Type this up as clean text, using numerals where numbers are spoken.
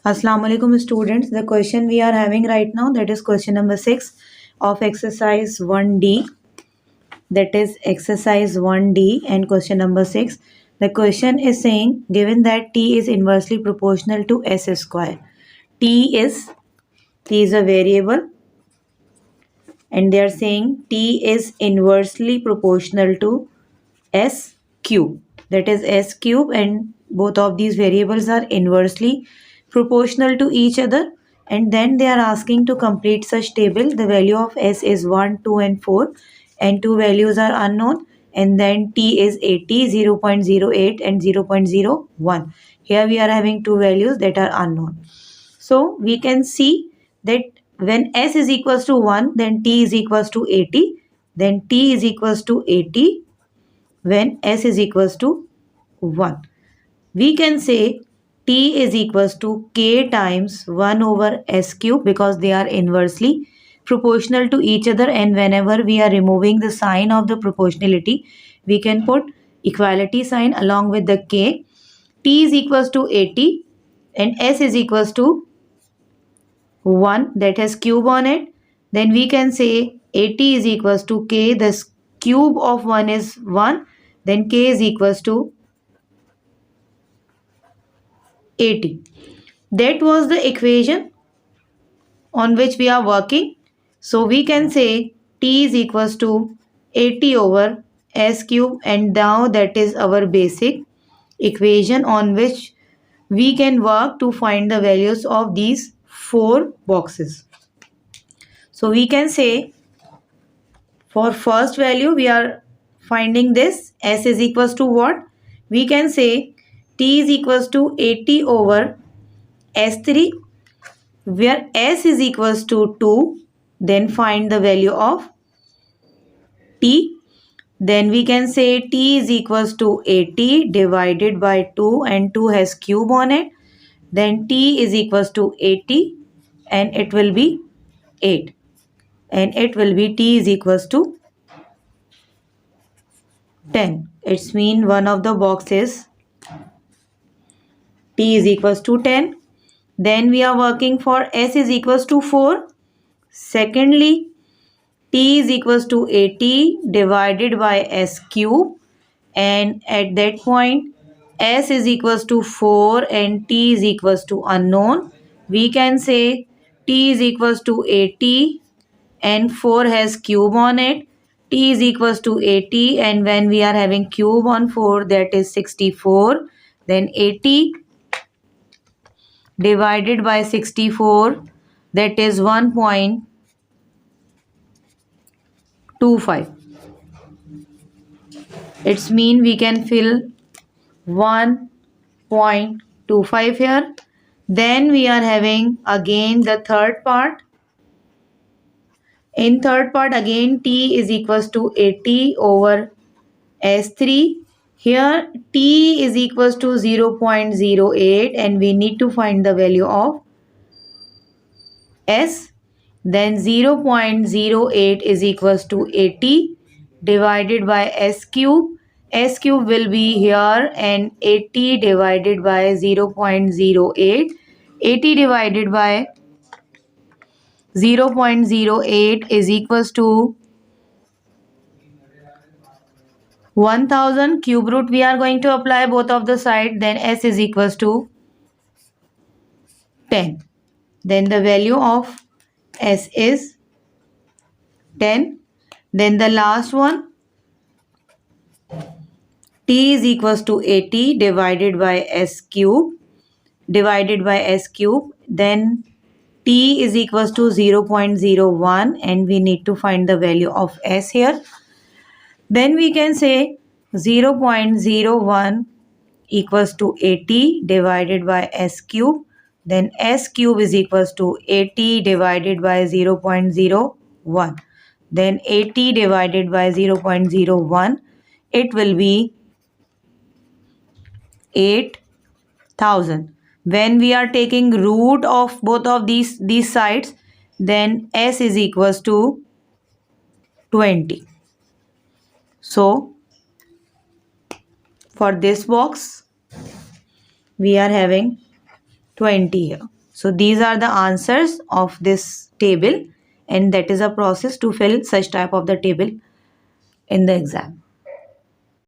Assalamu alaikum students. The question we are having right now, that is question number 6 of exercise 1D. That is exercise 1D and question number 6. The question is saying given that T is inversely proportional to S square. T is a variable and they are saying T is inversely proportional to S cube. That is S cube, and both of these variables are inversely proportional to each other, and then they are asking to complete such table. The value of S is 1, 2 and 4 and two values are unknown, and then T is 80, 0.08 and 0.01. Here we are having two values that are unknown. So we can see that when S is equals to 1, then T is equals to 80, then T is equals to 80 when S is equals to 1. We can say T is equals to K times 1 over S cube because they are inversely proportional to each other, and whenever we are removing the sign of the proportionality, we can put equality sign along with the K. T is equals to 80 and S is equals to 1 that has cube on it. Then we can say 80 is equals to K, the cube of 1 is 1, then K is equals to 80. That was the equation on which we are working. So we can say T is equals to 80 over S cube, and now that is our basic equation on which we can work to find the values of these four boxes. So we can say for first value we are finding this S is equals to what? We can say T is equals to 80 over S3, where S is equals to 2, then find the value of T. Then we can say T is equals to 80 divided by 2, and 2 has cube on it. Then T is equals to 80 and it will be 8. And it will be T is equals to 10. It's mean one of the boxes T is equals to 10. Then we are working for S is equals to 4. Secondly, T is equals to 80 divided by S cube, and at that point S is equals to 4 and T is equals to unknown. We can say T is equals to 80 and 4 has cube on it. T is equals to 80, and when we are having cube on 4, that is 64. Then 80 divided by 64, that is 1.25. It's mean we can fill 1.25 here. Then we are having again the third part. In third part again T is equals to 80 over S3. Here T is equals to 0.08 and we need to find the value of S. Then 0.08 is equals to 80 divided by S cube. S cube will be here, and 80 divided by 0.08. 80 divided by 0.08 is equals to 1000. Cube root we are going to apply both of the side. Then S is equals to 10. Then the value of S is 10. Then the last one, T is equals to 80 divided by S cube. Then T is equals to 0.01 and we need to find the value of S here. Then we can say 0.01 equals to 80 divided by S cube. Then S cube is equals to 80 divided by 0.01. Then 80 divided by 0.01, it will be 8,000. When we are taking root of both of these sides, then S is equals to 20. So for this box we are having 20 here. So these are the answers of this table, and that is a process to fill such type of the table in the exam.